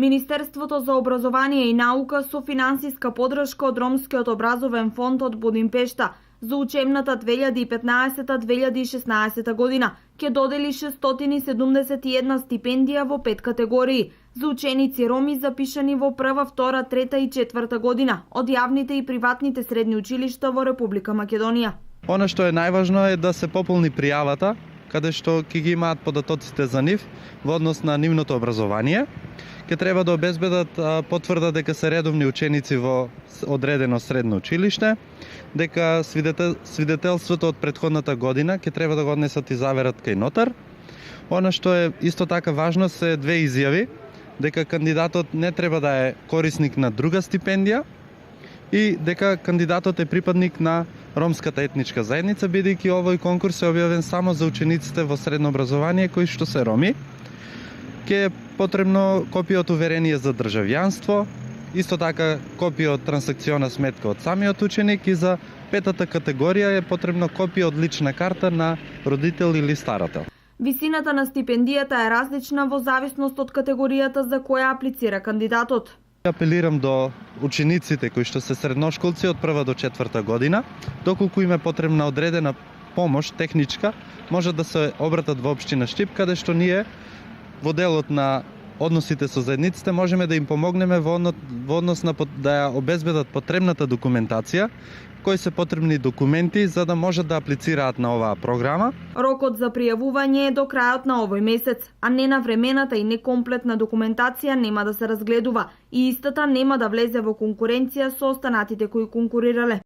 Министерството за образование и наука со финансиска поддршка од Ромскиот образовен фонд од Будимпешта за учебната 2015-2016 година ќе додели 671 стипендија во 5 категории за ученици роми запишани во прва, втора, трета и четврта година од јавните и приватните средни училишта во Република Македонија. Она што е најважно е да се пополни пријавата, каде што ќе ги имаат податоците за нив во однос на нивното образование. Ќе треба да обезбедат потврда дека се редовни ученици во одредено средно училиште, дека свидетелството од претходната година ќе треба да го однесат и заверат кај нотар. Она што е исто така важно се две изјави, дека кандидатот не треба да е корисник на друга стипендија и дека кандидатот е припадник на ромската етничка заедница, бидејќи овој конкурс е објавен само за учениците во средно образование кои што се роми. Ке е потребно копија од уверение за државјанство, исто така копија од трансакциона сметка од самиот ученик и за петата категорија е потребно копија од лична карта на родител или старател. Висината на стипендијата е различна во зависност од категоријата за која аплицира кандидатот. Апелирам до учениците кои што се средношколци од прва до четврта година, доколку им е потребна одредена помош техничка, може да се обратат во општина Штип, каде што ние во делот на односите со заедниците можеме да им помогнеме во однос на да ја обезбедат потребната документација, кои се потребни документи за да можат да аплицираат на оваа програма. Рокот за пријавување е до крајот на овој месец, а ненавремената и некомплетна документација нема да се разгледува и истата нема да влезе во конкуренција со останатите кои конкурирале.